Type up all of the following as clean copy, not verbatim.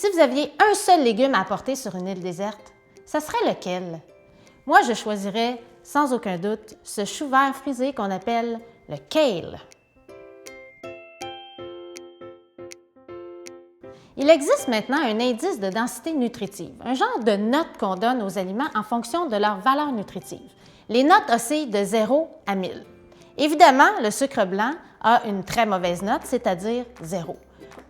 Si vous aviez un seul légume à apporter sur une île déserte, ça serait lequel? Moi, je choisirais, sans aucun doute, ce chou vert frisé qu'on appelle le kale. Il existe maintenant un indice de densité nutritive, un genre de note qu'on donne aux aliments en fonction de leur valeur nutritive. Les notes oscillent de 0 à 1000. Évidemment, le sucre blanc a une très mauvaise note, c'est-à-dire 0.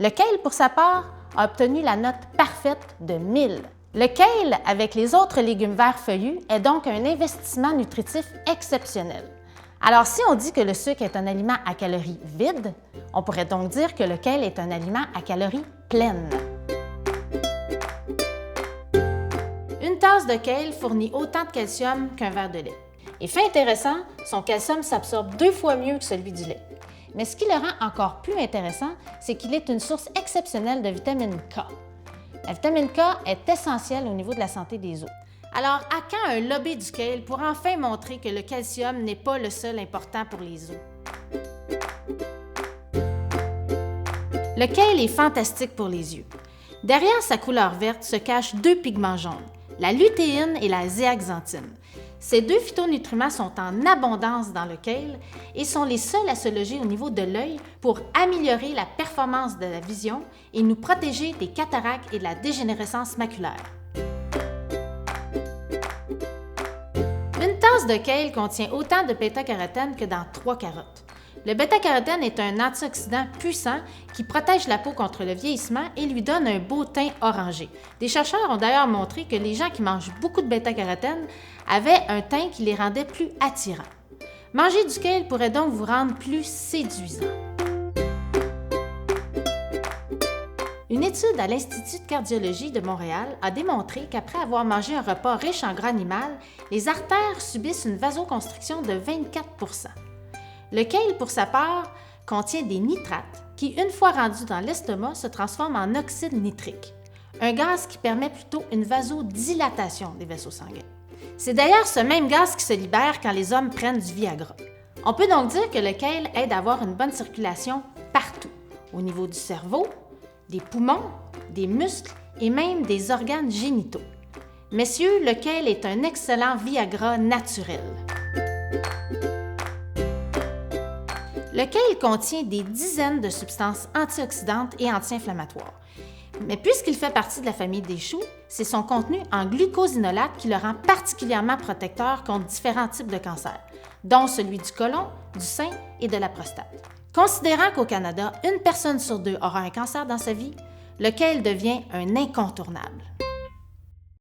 Le kale, pour sa part, a obtenu la note parfaite de 1000. Le kale, avec les autres légumes verts feuillus, est donc un investissement nutritif exceptionnel. Alors, si on dit que le sucre est un aliment à calories vides, on pourrait donc dire que le kale est un aliment à calories pleines. Une tasse de kale fournit autant de calcium qu'un verre de lait. Et fait intéressant, son calcium s'absorbe 2 fois mieux que celui du lait. Mais ce qui le rend encore plus intéressant, c'est qu'il est une source exceptionnelle de vitamine K. La vitamine K est essentielle au niveau de la santé des os. Alors, à quand un lobby du kale pour enfin montrer que le calcium n'est pas le seul important pour les os? Le kale est fantastique pour les yeux. Derrière sa couleur verte se cachent 2 pigments jaunes, la lutéine et la zéaxanthine. Ces 2 phytonutriments sont en abondance dans le kale et sont les seuls à se loger au niveau de l'œil pour améliorer la performance de la vision et nous protéger des cataractes et de la dégénérescence maculaire. Une tasse de kale contient autant de bêta-carotène que dans 3 carottes. Le bêta-carotène est un antioxydant puissant qui protège la peau contre le vieillissement et lui donne un beau teint orangé. Des chercheurs ont d'ailleurs montré que les gens qui mangent beaucoup de bêta-carotène avaient un teint qui les rendait plus attirants. Manger du kale pourrait donc vous rendre plus séduisant. Une étude à l'Institut de cardiologie de Montréal a démontré qu'après avoir mangé un repas riche en gras animal, les artères subissent une vasoconstriction de 24 %. Le kale, pour sa part, contient des nitrates qui, une fois rendus dans l'estomac, se transforment en oxyde nitrique, un gaz qui permet plutôt une vasodilatation des vaisseaux sanguins. C'est d'ailleurs ce même gaz qui se libère quand les hommes prennent du Viagra. On peut donc dire que le kale aide à avoir une bonne circulation partout, au niveau du cerveau, des poumons, des muscles et même des organes génitaux. Messieurs, le kale est un excellent Viagra naturel. Le kale contient des dizaines de substances antioxydantes et anti-inflammatoires. Mais puisqu'il fait partie de la famille des choux, c'est son contenu en glucosinolate qui le rend particulièrement protecteur contre différents types de cancers, dont celui du côlon, du sein et de la prostate. Considérant qu'au Canada, 1 personne sur 2 aura un cancer dans sa vie, le kale devient un incontournable.